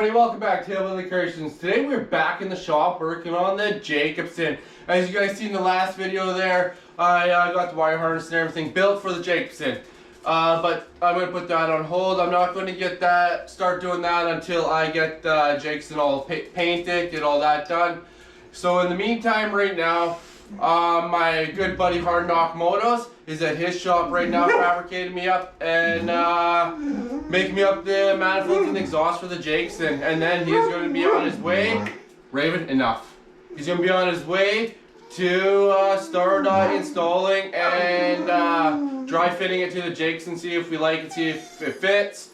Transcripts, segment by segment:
everybody, welcome back to Hillbilly-creations. Today we're back in the shop working on the Jacobsen. As you guys seen in the last video there, I got the wire harness and everything built for the Jacobsen. But I'm going to put that on hold. I'm not going to start doing that until I get the Jacobsen all painted, get all that done. So in the meantime right now, my good buddy Hard Knock Motos is at his shop right now fabricating me up and making me up the manifolds and exhaust for the Jacobsen, and then he's going to be on his way. Raven, enough. He's going to be on his way to start installing and dry fitting it to the Jacobsen, see if we like it, see if it fits,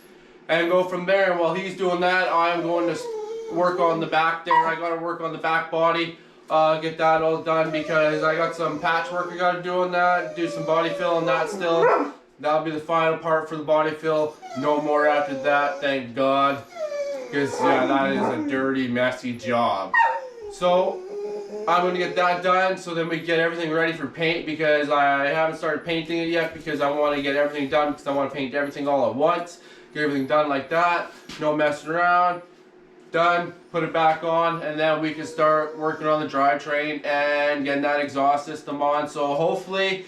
and go from there. And while he's doing that, I'm going to work on the back there. I got to work on the back body. Get that all done because I got some patchwork I got to do on that, do some body fill on that still. That'll be the final part for the body fill. No more after that, thank God. Because yeah, that is a dirty, messy job. So I'm going to get that done so then we get everything ready for paint, because I haven't started painting it yet because I want to get everything done, because I want to paint everything all at once. Get everything done like that, no messing around. Done, put it back on, and then we can start working on the drivetrain and getting that exhaust system on. So hopefully,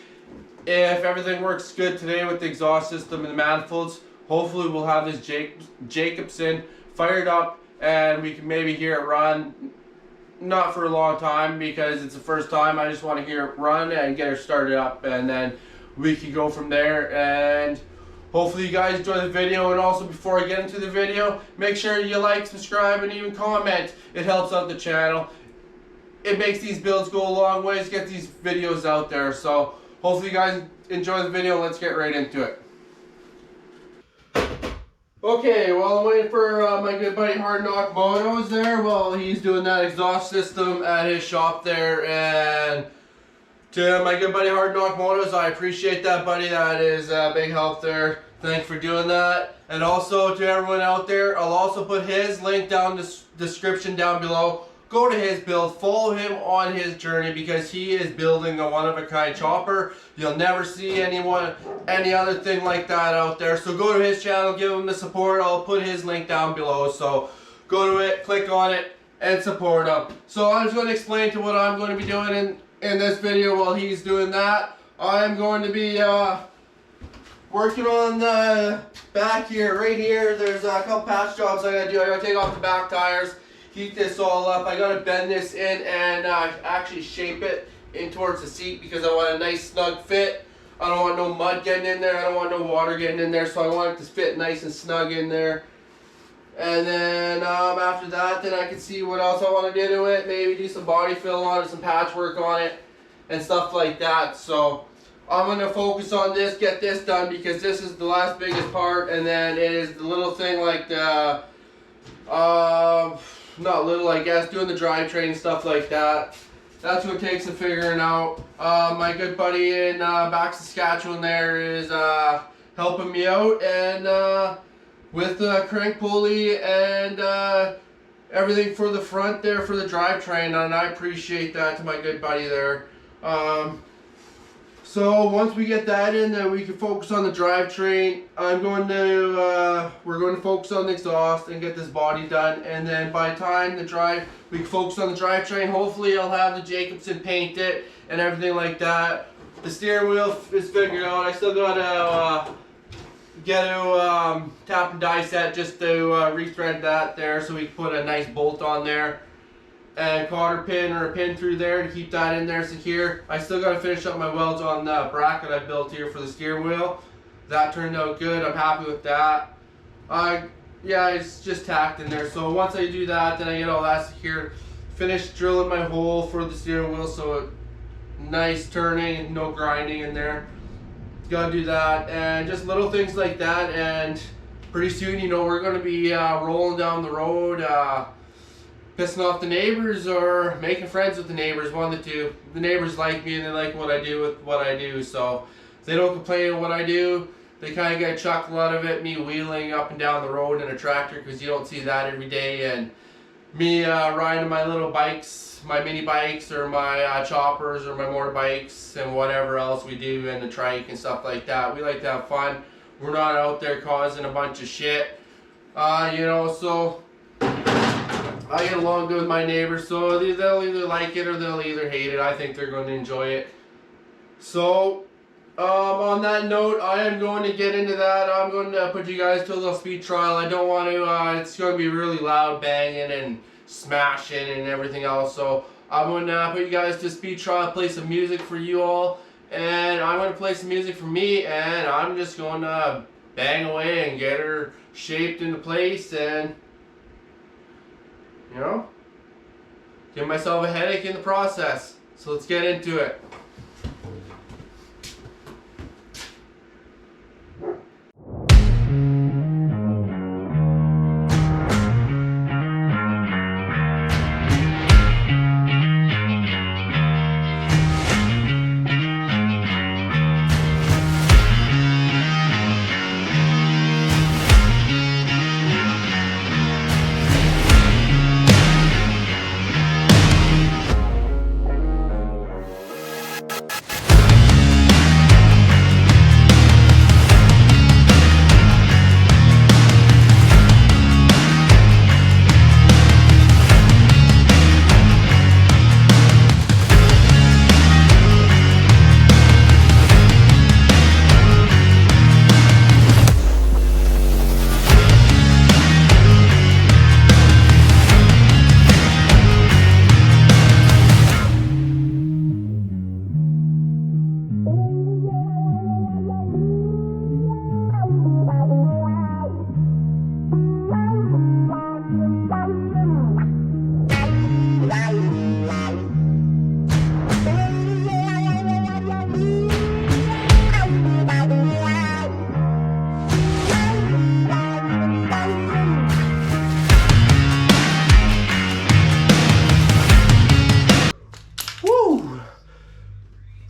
if everything works good today with the exhaust system and the manifolds, hopefully we'll have this Jacobsen fired up and we can maybe hear it run. Not for a long time because it's the first time. I just want to hear it run and get her started up, and then we can go from there. And hopefully you guys enjoy the video, and also before I get into the video, make sure you like, subscribe, and even comment. It helps out the channel. It makes these builds go a long ways, get these videos out there. So hopefully you guys enjoy the video. Let's get right into it. Okay, well I'm waiting for my good buddy Hard Knock Motos there. Well, he's doing that exhaust system at his shop there, and to my good buddy Hard Knock Motos, I appreciate that, buddy. That is a big help there. Thanks for doing that. And also to everyone out there, I'll also put his link down in the description down below. Go to his build, follow him on his journey, because he is building a one-of-a-kind chopper. You'll never see any other thing like that out there. So go to his channel, give him the support. I'll put his link down below. So go to it, click on it, and support him. So I'm just going to explain to what I'm going to be doing in this video while he's doing that. I'm going to be working on the back here, right here. There's a couple patch jobs I gotta do. I gotta take off the back tires, heat this all up. I gotta bend this in and actually shape it in towards the seat, because I want a nice snug fit. I don't want no mud getting in there. I don't want no water getting in there. So I want it to fit nice and snug in there. And then after that, then I can see what else I want to do to it. Maybe do some body fill on it, some patchwork on it, and stuff like that. So I'm going to focus on this, get this done, because this is the last biggest part. And then it is the little thing like the, not little I guess, doing the drivetrain and stuff like that. That's what takes some figuring out. My good buddy in back Saskatchewan there is helping me out, and with the crank pulley and everything for the front there for the drivetrain, and I appreciate that to my good buddy there. So once we get that in, then we can focus on the drivetrain. We're going to focus on the exhaust and get this body done, and then by the time we can focus on the drivetrain, hopefully I'll have the Jacobsen painted and everything like that. The steering wheel is figured out. I still gotta tap and die set just to rethread that there, so we can put a nice bolt on there and cotter pin or a pin through there to keep that in there secure. I still got to finish up my welds on the bracket I built here for the steering wheel. That turned out good. I'm happy with that. Yeah, it's just tacked in there. So once I do that, then I get all that secure. Finish drilling my hole for the steering wheel, so it nice turning, no grinding in there. Gotta do that, and just little things like that. And pretty soon, you know, we're gonna be rolling down the road, pissing off the neighbors or making friends with the neighbors, one of the two. The neighbors like me and they like what I do with what I do, so if they don't complain what I do, they kind of get a chuckle out of it, me wheeling up and down the road in a tractor, because you don't see that every day, and me riding my little bikes, my mini bikes, or my choppers, or my motorbikes, and whatever else we do, and the trike and stuff like that. We like to have fun. We're not out there causing a bunch of shit, you know, so I get along good with my neighbors, so they'll either like it or they'll either hate it. I think they're going to enjoy it. So, on that note, I am going to get into that. I'm going to put you guys to a little speed trial. I don't want to, it's going to be really loud banging and smashing and everything else. So, I'm going to put you guys to a speed trial, play some music for you all. And I'm going to play some music for me, and I'm just going to bang away and get her shaped into place and, you know, give myself a headache in the process. So let's get into it.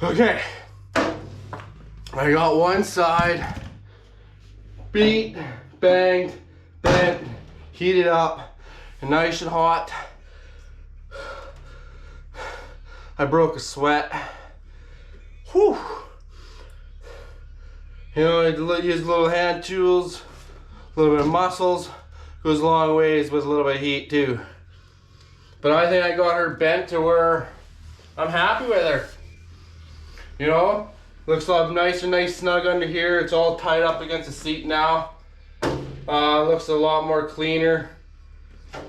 Okay, I got one side beat, banged, bent, heated up, and nice and hot. I broke a sweat. Whew. You know, I use little hand tools, a little bit of muscles, goes a long ways with a little bit of heat too. But I think I got her bent to where I'm happy with her. You know, looks nice and nice snug under here. It's all tied up against the seat now. Looks a lot more cleaner.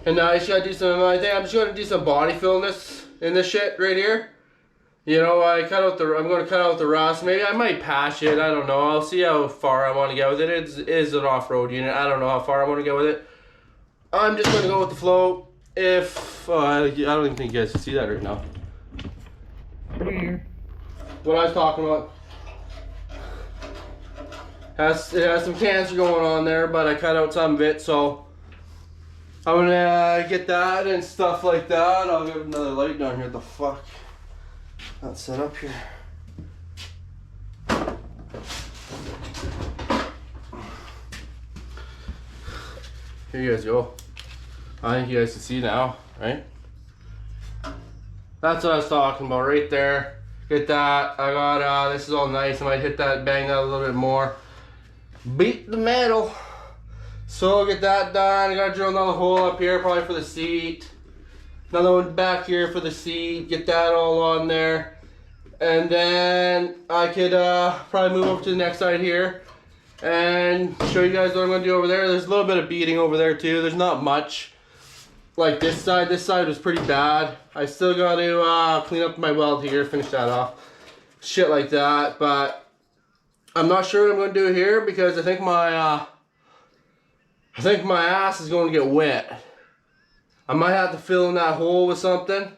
And now I just gotta do some, I think I'm just gonna do some body fill in this shit right here. You know, I'm gonna cut out the rust. Maybe I might patch it, I don't know. I'll see how far I wanna get with it. It is an off-road unit. I don't know how far I wanna get with it. I'm just gonna go with the flow. I don't even think you guys can see that right now. What I was talking about. It has some cancer going on there, but I cut out some of it, so I'm gonna get that and stuff like that. I'll get another light down here. The fuck? That's set up here. Here you guys go. I think you guys can see now, right? That's what I was talking about right there. Get that. I got, this is all nice. I might hit that, bang that a little bit more. Beat the metal. So get that done. I gotta drill another hole up here, probably for the seat. Another one back here for the seat. Get that all on there. And then I could probably move over to the next side here and show you guys what I'm gonna do over there. There's a little bit of beading over there too. There's not much. Like this side was pretty bad. I still got to clean up my weld here, finish that off. Shit like that, but I'm not sure what I'm going to do here because I think my ass is going to get wet. I might have to fill in that hole with something.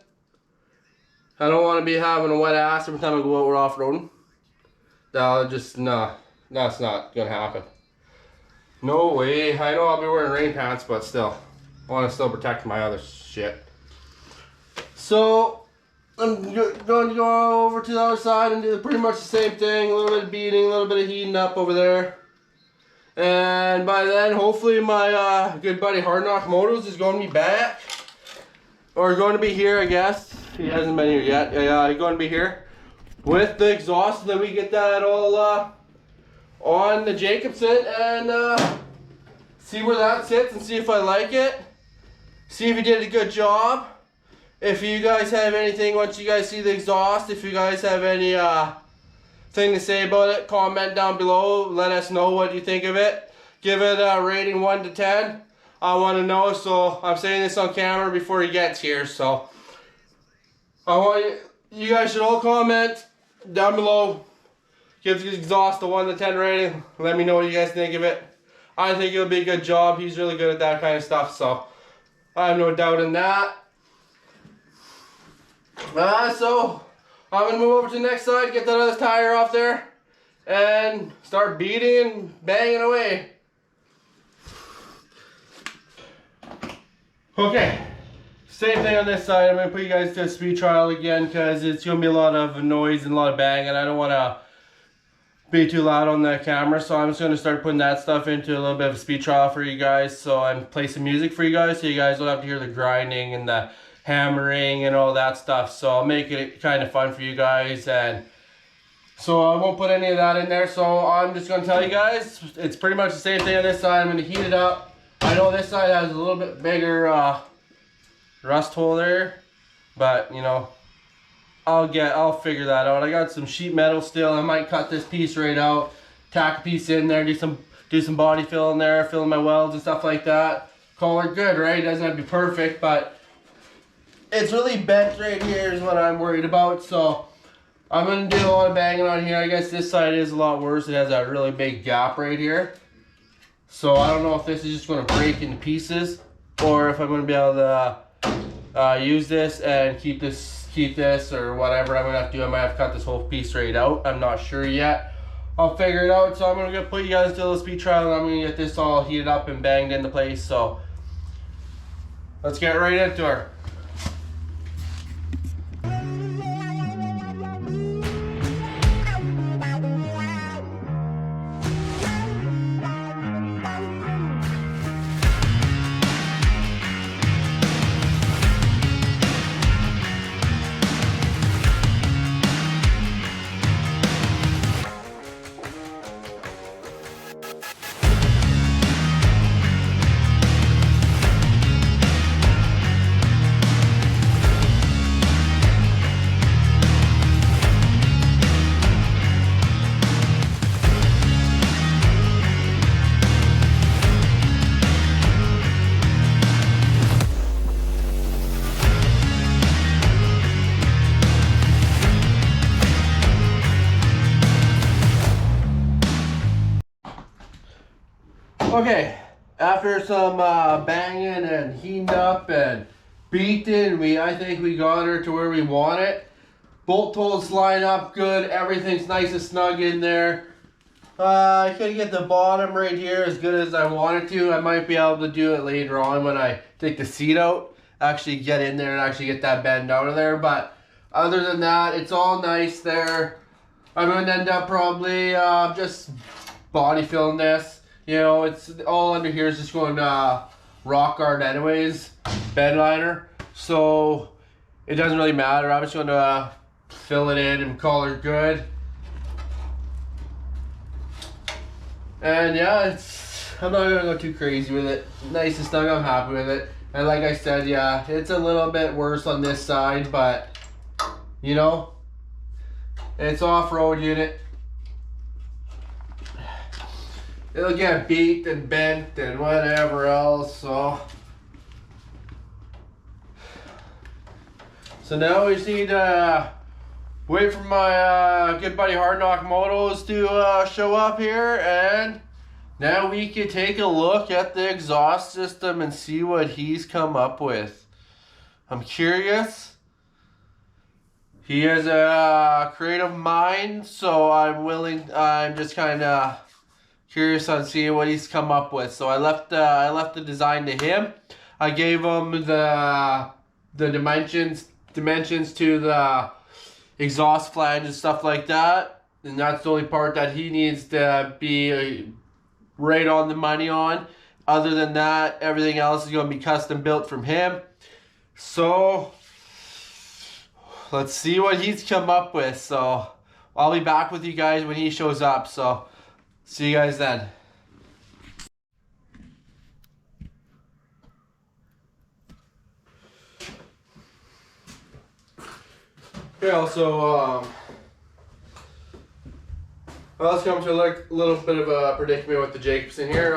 I don't want to be having a wet ass every time I go out off-roading. That's not going to happen. No way. I know I'll be wearing rain pants, but still. I want to still protect my other shit. So, I'm going to go over to the other side and do pretty much the same thing. A little bit of beating, a little bit of heating up over there. And by then, hopefully my good buddy Hard Knock Motos is going to be back. Or going to be here, I guess. He hasn't been here yet. Yeah, he's going to be here with the exhaust. And then we get that all on the Jacobsen and see where that sits and see if I like it. see if he did a good job. If you guys have anything, once you guys see the exhaust, if you guys have any thing to say about it, comment down below. Let us know what you think of it. Give it a rating 1 to 10. I want to know, so I'm saying this on camera before he gets here. So I want you guys should all comment down below. Give the exhaust a 1 to 10 rating. Let me know what you guys think of it. I think it'll be a good job. He's really good at that kind of stuff, so I have no doubt in that. So I'm gonna move over to the next side, get that other tire off there, and start beating and banging away. Okay, same thing on this side. I'm gonna put you guys to a speed trial again because it's gonna be a lot of noise and a lot of bang, and I don't want to be too loud on that camera, so I'm just gonna start putting that stuff into a little bit of a speed trial for you guys. So I'm play some music for you guys, so you guys don't have to hear the grinding and the hammering and all that stuff. So I'll make it kind of fun for you guys, and so I won't put any of that in there. So I'm just gonna tell you guys, it's pretty much the same thing on this side. I'm gonna heat it up. I know this side has a little bit bigger rust hole there, but you know, I'll figure that out. I got some sheet metal still. I might cut this piece right out, tack a piece in there, do some body fill in there, fill in my welds and stuff like that. Call it good, right? It doesn't have to be perfect, but it's really bent right here is what I'm worried about. So I'm gonna do a lot of banging on here. I guess this side is a lot worse. It has a really big gap right here. So I don't know if this is just gonna break into pieces or if I'm gonna be able to use this and keep this or whatever I'm gonna have to do. I might have to cut this whole piece straight out. I'm not sure yet. I'll figure it out. So I'm gonna put you guys to a little speed trial, and I'm gonna get this all heated up and banged into place. So let's get right into her. Okay, after some banging and heating up and beating, I think we got her to where we want it. Bolt holes line up good, everything's nice and snug in there. I couldn't get the bottom right here as good as I wanted to. I might be able to do it later on when I take the seat out, actually get in there and actually get that bend out of there. But other than that, it's all nice there. I'm going to end up probably just body filling this. You know, it's all under here is just going rock guard anyways, bed liner. So it doesn't really matter. I'm just going to fill it in and call her good. And yeah, I'm not going to go too crazy with it. Nice and snug, I'm happy with it. And like I said, yeah, it's a little bit worse on this side, but you know, it's off-road unit. It'll get beat and bent and whatever else, so now we just need to wait for my good buddy Hard Knock Motos to show up here, and now we can take a look at the exhaust system and see what he's come up with. I'm curious. He has a creative mind, so I'm just kind of curious on seeing what he's come up with. So I left the design to him. I gave him the dimensions to the exhaust flange and stuff like that, and that's the only part that he needs to be right on the money on. Other than that, everything else is going to be custom built from him. So let's see what he's come up with. So I'll be back with you guys when he shows up. So see you guys then. Okay, also, let's come to a little bit of a predicament with the Jacobsen here.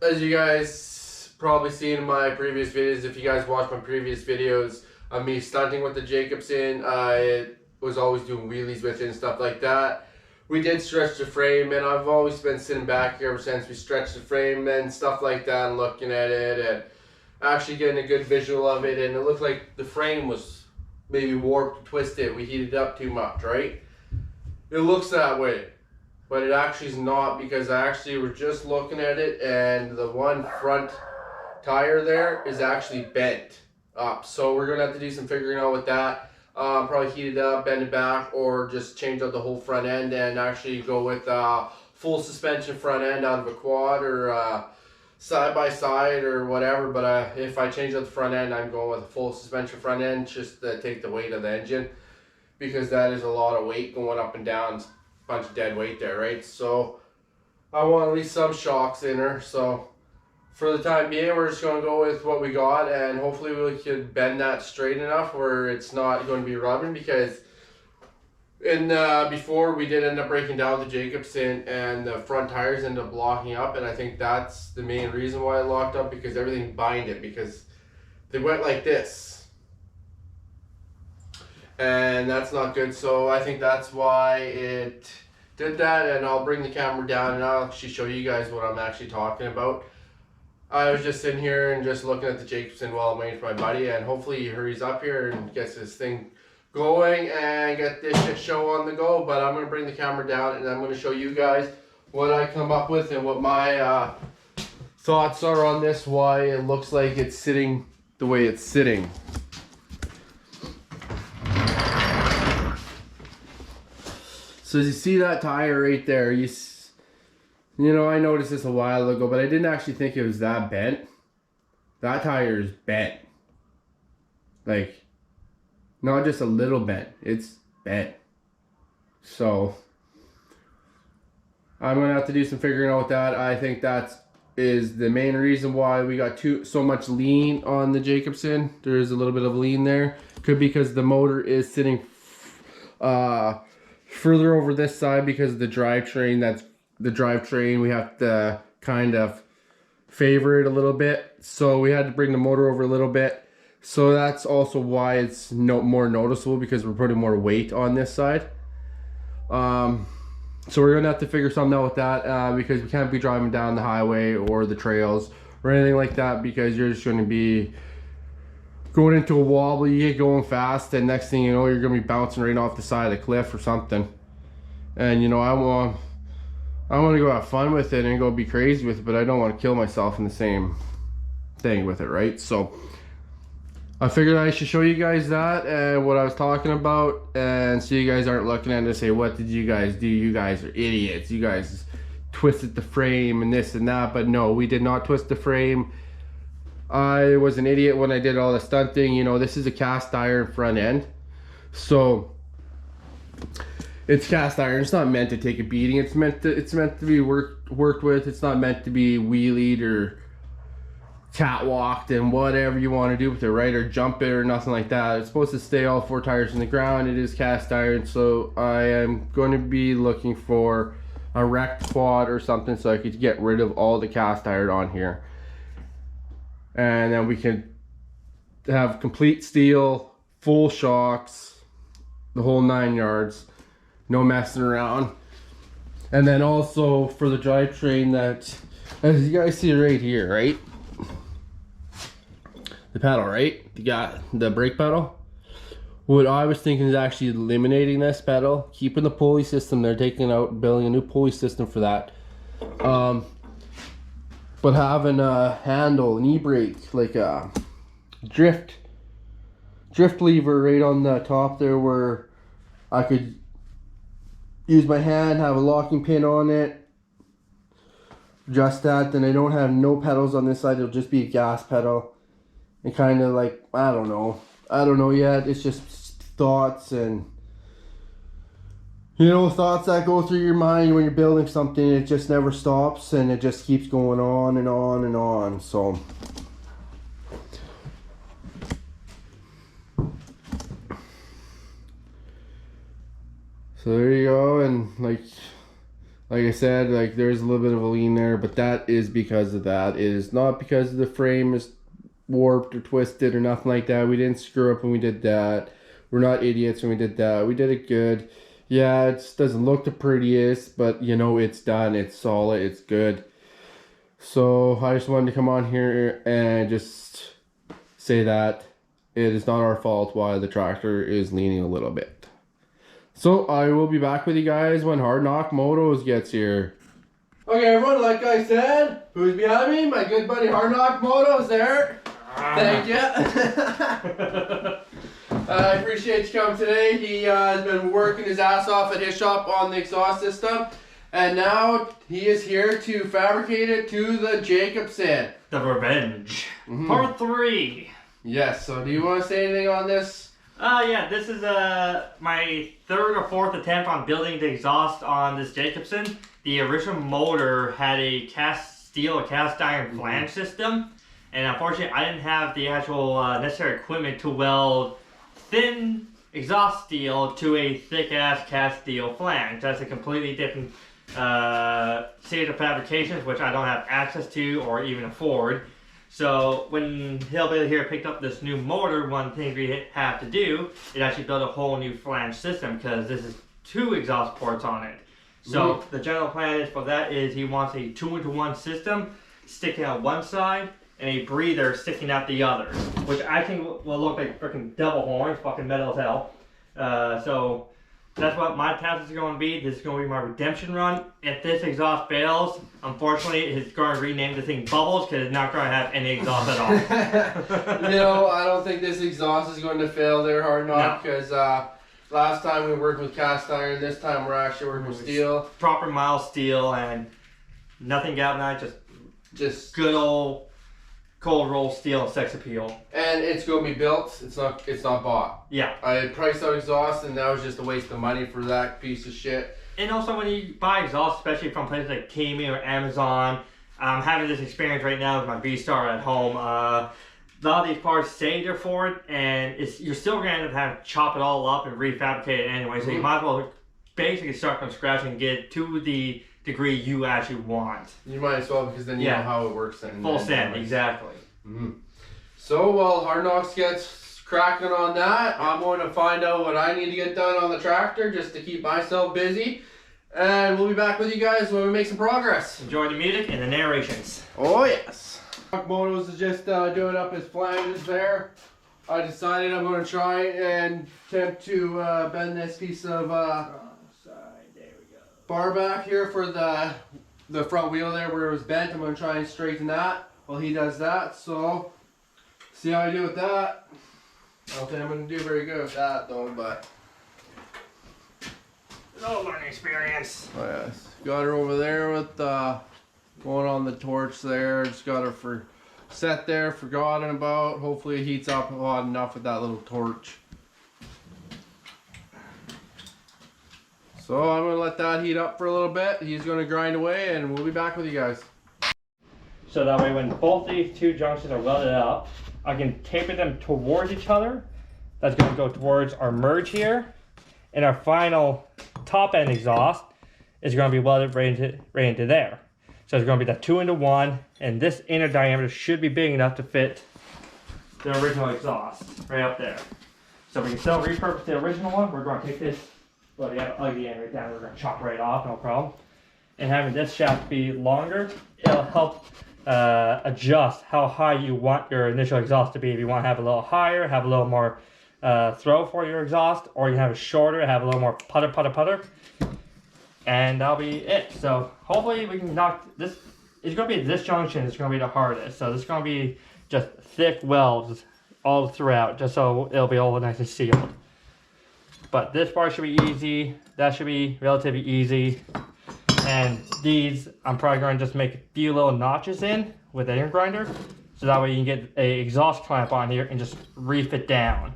As you guys probably seen in my previous videos, if you guys watched my previous videos of me stunting with the Jacobsen, I was always doing wheelies with it and stuff like that. We did stretch the frame, and I've always been sitting back here ever since we stretched the frame and stuff like that, and looking at it and actually getting a good visual of it. And it looked like the frame was maybe warped, twisted. We heated up too much, right? It looks that way, but it actually is not, because I actually were just looking at it, and the one front tire there is actually bent up. So we're gonna have to do some figuring out with that. Probably heat it up, bend it back, or just change out the whole front end and actually go with full suspension front end out of a quad, or side by side or whatever. But if I change out the front end, I'm going with a full suspension front end, just to take the weight of the engine, because that is a lot of weight going up and down. It's a bunch of dead weight there, right? So I want at least some shocks in her. So for the time being, we're just going to go with what we got, and hopefully we can bend that straight enough where it's not going to be rubbing, because before we did end up breaking down the Jacobsen, and the front tires ended up locking up, and I think that's the main reason why it locked up, because everything binded, because they went like this, and that's not good. So I think that's why it did that, and I'll bring the camera down and I'll actually show you guys what I'm actually talking about. I was just sitting here and just looking at the Jacobsen while I'm waiting for my buddy, and hopefully he hurries up here and gets this thing going and get this shit show on the go. But I'm going to bring the camera down and I'm going to show you guys what I come up with and what my thoughts are on this, why it looks like it's sitting the way it's sitting. So as you see that tire right there, you know, I noticed this a while ago, but I didn't actually think it was that bent. That tire is bent. Like, not just a little bent, it's bent. So I'm gonna have to do some figuring out with that. I think that is the main reason why we got so much lean on the Jacobsen. There's a little bit of lean there. Could be because the motor is sitting further over this side because of the drivetrain. That's the drivetrain. We have to kind of favor it a little bit, so we had to bring the motor over a little bit. So that's also why it's more noticeable, because we're putting more weight on this side. So we're gonna have to figure something out with that, because we can't be driving down the highway or the trails or anything like that, because you're just going to be going into a wobble. You get going fast, and next thing you know, you're gonna be bouncing right off the side of the cliff or something. And you know, I want to go have fun with it and go be crazy with it, but I don't want to kill myself in the same thing with it, right? So I figured I should show you guys that and what I was talking about, and so you guys aren't looking at it and say, what did you guys do? You guys are idiots. You guys twisted the frame and this and that. But no, we did not twist the frame. I was an idiot when I did all the stunting. You know, this is a cast iron front end, so it's cast iron. It's not meant to take a beating. It's meant to be worked with. It's not meant to be wheelied or catwalked and whatever you want to do with it, right? Or jump it or nothing like that. It's supposed to stay all four tires in the ground. It is cast iron, so I am going to be looking for a wrecked quad or something so I could get rid of all the cast iron on here, and then we can have complete steel, full shocks, the whole 9 yards. No messing around. And then also for the drivetrain, that, as you guys see right here, right? The pedal, right? You got the brake pedal. What I was thinking is actually eliminating this pedal, keeping the pulley system there, taking out, building a new pulley system for that. But having a handle, an e-brake, like a drift lever right on the top there, where I could use my hand, have a locking pin on it, adjust that. Then I don't have no pedals on this side, it'll just be a gas pedal. And kind of like, I don't know yet. It's just thoughts, and you know, thoughts that go through your mind when you're building something. It just never stops, and it just keeps going on and on and on. So So there you go, and like I said, like there's a little bit of a lean there, but that is because of that. It is not because the frame is warped or twisted or nothing like that. We didn't screw up when we did that. We're not idiots when we did that. We did it good. Yeah, it just doesn't look the prettiest, but you know, it's done. It's solid. It's good. So I just wanted to come on here and just say that it is not our fault why the tractor is leaning a little bit. So I will be back with you guys when Hard Knock Motos gets here. Okay, everyone, like I said, who's behind me? My good buddy Hard Knock Motos there. Thank you. I appreciate you coming today. He has been working his ass off at his shop on the exhaust system. And now he is here to fabricate it to the Jacobsen. The Revenge. Part 3. Yes, so do you want to say anything on this? Yeah, this is my 3rd or 4th attempt on building the exhaust on this Jacobsen. The original motor had a cast iron flange system. And unfortunately, I didn't have the actual necessary equipment to weld thin exhaust steel to a thick-ass cast steel flange. That's a completely different series of fabrications, which I don't have access to or even afford. So when Hillbilly here picked up this new motor, one thing we have to do is actually build a whole new flange system, because this is 2 exhaust ports on it. So the general plan is for that is he wants a 2-into-1 system sticking out one side and a breather sticking out the other, which I think will look like freaking devil horns, fucking metal as hell. So that's what my task is going to be. This is going to be my redemption run. If this exhaust fails, unfortunately, it's going to rename the thing Bubbles, because it's not going to have any exhaust at all. You know, I don't think this exhaust is going to fail there, Hard Knock, because last time we worked with cast iron. This time we're actually working with steel. Proper mild steel and nothing galvanized, just good old cold roll steel and sex appeal. And it's going to be built. It's not bought. Yeah. I priced out exhaust, and that was just a waste of money for that piece of shit. And also when you buy exhaust, especially from places like Temu or Amazon, I'm having this experience right now with my V-Star at home. A lot of these parts say they're for it, and you're still going to end up having to chop it all up and refabricate it anyway. So you might as well basically start from scratch and get it to the degree you actually want. You might as well, because then you know how it works. Full send, exactly. So while Hard Knocks gets cracking on that, I'm going to find out what I need to get done on the tractor just to keep myself busy. And we'll be back with you guys when we make some progress. Enjoy the music and the narrations. Oh yes. Motos is just doing up his flanges there. I decided I'm going to try and attempt to bend this piece of bar back here for the front wheel there where it was bent. I'm going to try and straighten that while he does that. So see how I do with that. I don't think I'm going to do very good with that though, but no learning experience. oh yes, got her over there with going on the torch there. Just got her set there, forgotten about. Hopefully it heats up hot enough with that little torch. So I'm going to let that heat up for a little bit. He's going to grind away, and we'll be back with you guys. So that way when both these 2 junctions are welded up, I can taper them towards each other. That's going to go towards our merge here. And our final top end exhaust is going to be welded right into there. So it's going to be the 2-into-1, and this inner diameter should be big enough to fit the original exhaust right up there. So we can still repurpose the original one. We're going to take this, well, you have an ugly end right down. We're going to chop right off, no problem. And having this shaft be longer, it'll help adjust how high you want your initial exhaust to be. If you want to have a little higher, have a little more throw for your exhaust, or you have it shorter, have a little more putter. And that'll be it. So hopefully we can knock this. It's going to be this junction. It's going to be the hardest. So this is going to be just thick welds all throughout, just so it'll be all nice and sealed. But this part should be easy. That should be relatively easy. And these, I'm probably going to just make a few little notches in with an iron grinder, so that way you can get a exhaust clamp on here and just reef it down.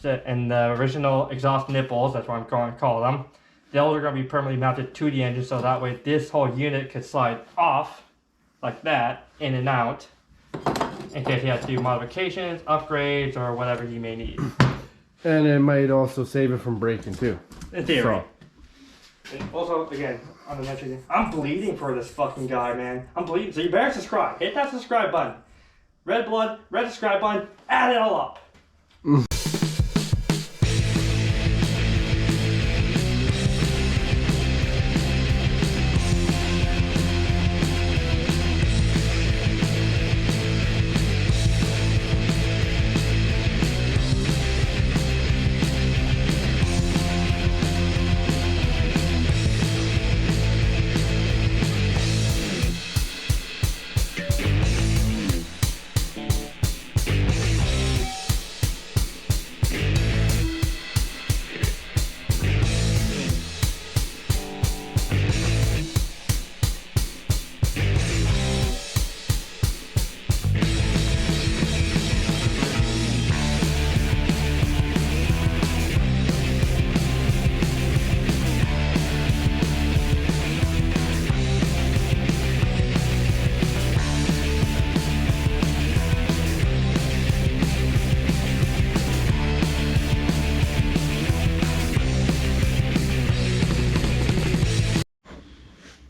So, and the original exhaust nipples, that's what I'm going to call them, those are going to be permanently mounted to the engine, so that way this whole unit could slide off like that, in and out, in case you have to do modifications, upgrades, or whatever you may need. And it might also save it from breaking too. In theory. And also, again, on the next video, I'm bleeding for this fucking guy, man. I'm bleeding. So you better subscribe. Hit that subscribe button. Red blood, red subscribe button, add it all up.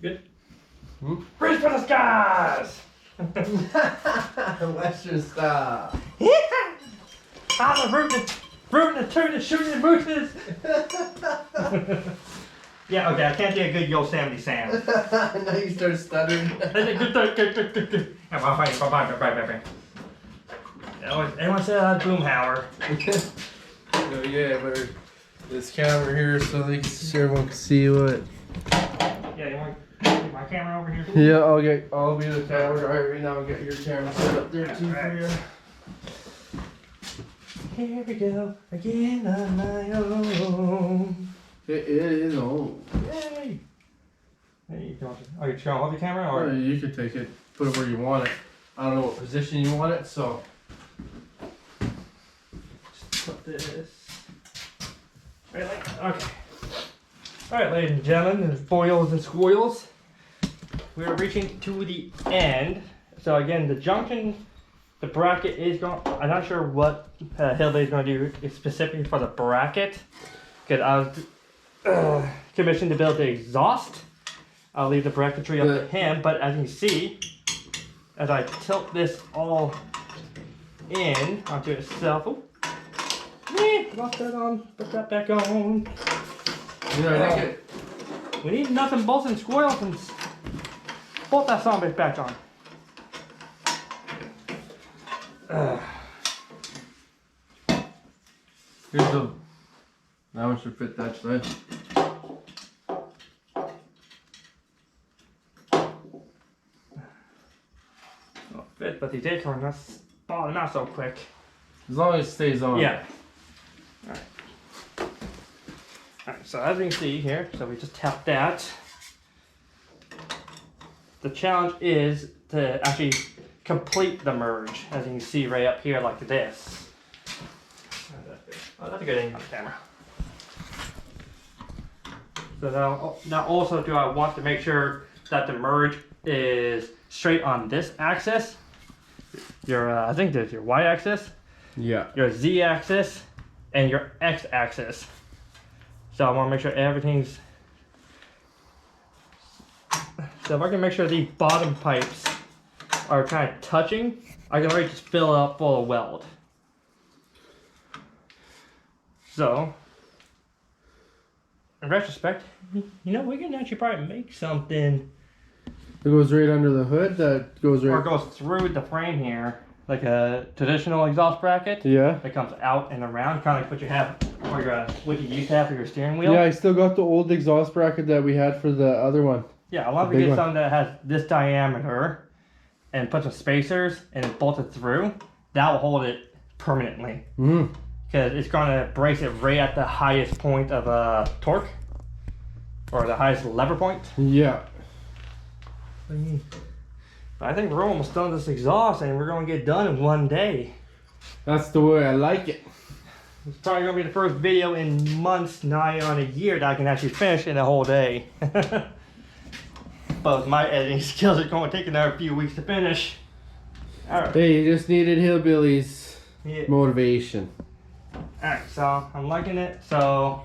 Good. Reach for the skies! Western style. I'm rooting and tooting, shooting and mooses! Yeah, okay, I can't do a good Yosemite Sam. Now you start stuttering. Everyone said I had Boomhauer. Oh yeah, but this camera here so everyone can see what. Yeah, you want my camera over here? Yeah, I'll be the camera guy right now and get your camera set up there too for you. Here we go, again on my own. It is old. Yay! Hey, you can oh, you're trying to hold the camera? Or? Or you could take it, put it where you want it. I don't know what position you want it, so. Just put this. Right, like, okay. Alright, ladies and gentlemen, and boils and squoils. We're reaching to the end. So again, the junction, the bracket is going, I'm not sure what Hillbilly is going to do specifically for the bracket. Because I was commissioned to build the exhaust. I'll leave the bracketry up to him, but as you can see, as I tilt this all in onto itself, lost that on, put that back on. We need nuts and bolts and squirrels and bolt that zombie back on. Here's the. That one should fit that side. Don't fit, but these acorns are falling out so quick. As long as it stays on. Yeah. Alright. Alright, so as we can see here, so we just tap that. The challenge is to actually complete the merge, as you can see right up here like this. Oh, that's a good angle on the camera. So now also do I want to make sure that the merge is straight on this axis. Your I think there's your y-axis. Yeah. Your z-axis and your x-axis. So I want to make sure everything's. So if I can make sure the bottom pipes are kind of touching, I can already just fill it up full of weld. So, in retrospect, you know, we can actually probably make something. It goes right under the hood. That goes right. Or it goes through the frame here, like a traditional exhaust bracket. Yeah. That comes out and around, kind of like what you have, or what you used to have for your steering wheel. Yeah, I still got the old exhaust bracket that we had for the other one. Yeah, I want to get something that has this diameter, and put some spacers and bolt it through. That will hold it permanently. Because it's going to brace it right at the highest point of torque, or the highest lever point. Yeah. I think we're almost done with this exhaust, and we're going to get done in one day. That's the way I like it. It's probably going to be the first video in months, nigh on a year, that I can actually finish in a whole day. But with my editing skills, it's going to take another few weeks to finish. All right. Hey, you just needed Hillbilly's Yeah. motivation. Alright, so I'm liking it. So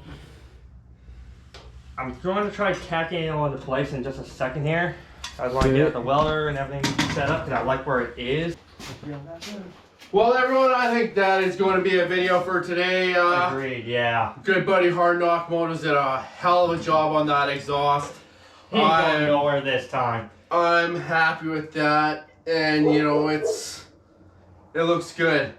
I'm going to try tacking it all into place in just a second here. I just want to get the welder and everything set up because I like where it is. Well, everyone, I think that is going to be a video for today. Agreed, yeah. Good buddy Hard Knock Motors did a hell of a job on that exhaust. He ain't going nowhere this time. I'm happy with that, and you know, it looks good.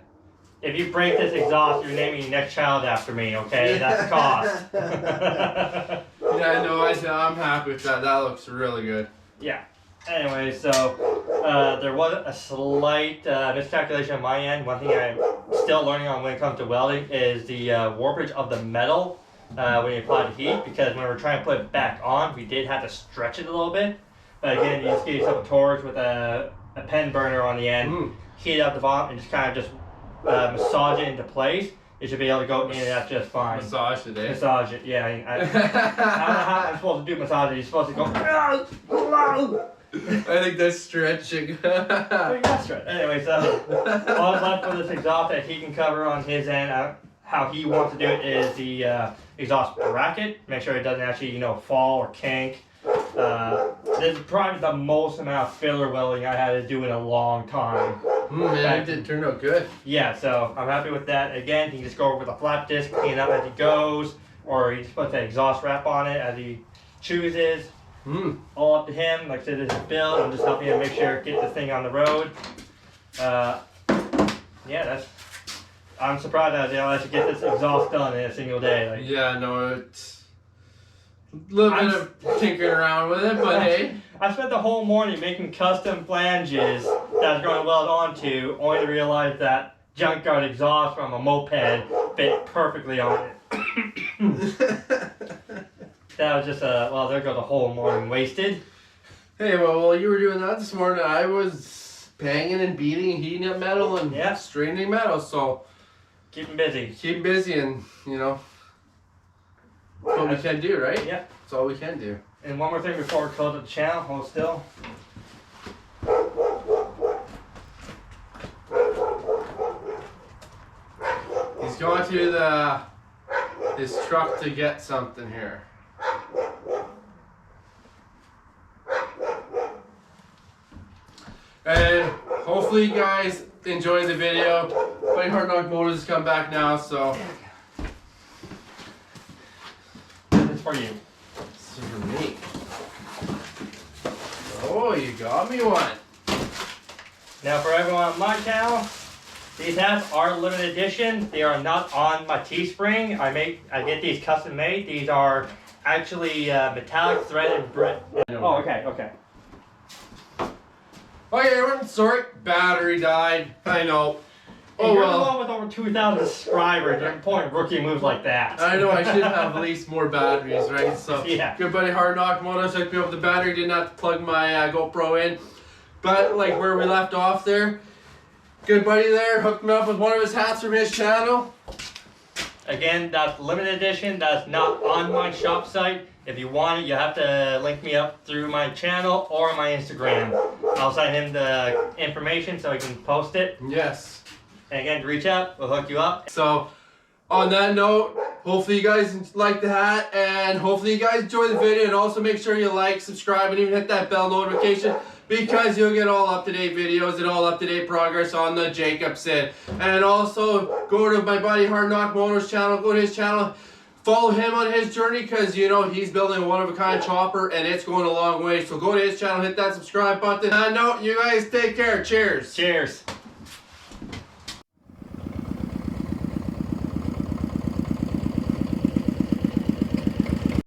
If you break this exhaust, you're naming your next child after me, okay? That's cost. Yeah, no, I'm happy with that. That looks really good. Yeah. Anyway, so there was a slight miscalculation on my end. One thing I'm still learning on when it comes to welding is the warpage of the metal when you apply the heat, because when we're trying to put it back on, we did have to stretch it a little bit. But again, you just get yourself a torch with a pen burner on the end, heat it up the bottom, and just kind of just massage it into place. You should be able to go in and out just fine. Massage it, eh? Massage it, yeah. I don't know how I'm supposed to do massage it. You're supposed to go. I think that's stretching. Anyway, so all that's left for this exhaust that he can cover on his end. How he wants to do it is the exhaust bracket. Make sure it doesn't actually, you know, fall or kink. This is probably the most amount of filler welding I had to do in a long time. Man, it did turn out good. Yeah, so I'm happy with that. Again, he can just go over with a flat disc, clean it up as he goes, or he just puts the exhaust wrap on it as he chooses. All up to him. Like I said, this is Bill. I'm just helping him make sure get this thing on the road. Yeah, I'm surprised I was able to get this exhaust done in a single day. Like, yeah, no, it's a little bit of tinkering around with it, but hey. I spent the whole morning making custom flanges that I was going to weld onto, only to realize that junkyard exhaust from a moped fit perfectly on it. That was just well, there goes the whole morning wasted. Hey, well, while you were doing that this morning, I was banging and beating and heating up metal and straightening metal, so. Keep him busy. Keep him busy, and, you know, that's what we can do, right? Yeah. That's all we can do. And one more thing before we close up the channel, hold still. He's going to his truck to get something here. And hopefully you guys enjoyed the video. Buddy Hard Knock Motors has come back now, so. This is for you. This is for me. Oh, you got me one. Now for everyone on my channel, these hats are limited edition. They are not on my Teespring. I get these custom made. These are actually metallic threaded bread. Oh, okay. Okay, everyone, sorry, battery died. I know. Oh, you're the one with over 2,000 subscribers. You're pulling rookie moves like that. I know, I should have at least more batteries, right? So, yeah. Good buddy Hard Knock Motors hooked me up with the battery. Didn't have to plug my GoPro in. But, like where we left off there, good buddy there hooked me up with one of his hats from his channel. Again, that's limited edition. That's not on my shop site. If you want it, you have to link me up through my channel or my Instagram. I'll send him the information so he can post it. Yes. And again, reach out, we'll hook you up. So, on that note, hopefully you guys like the hat, and hopefully you guys enjoy the video, and also make sure you like, subscribe, and even hit that bell notification, because you'll get all up-to-date videos and all up-to-date progress on the Jacobsen. And also, go to my buddy Hard Knock Motors channel, go to his channel, follow him on his journey, because, you know, he's building a one-of-a-kind chopper, and it's going a long way. So go to his channel, hit that subscribe button. On that note, you guys take care. Cheers. Cheers.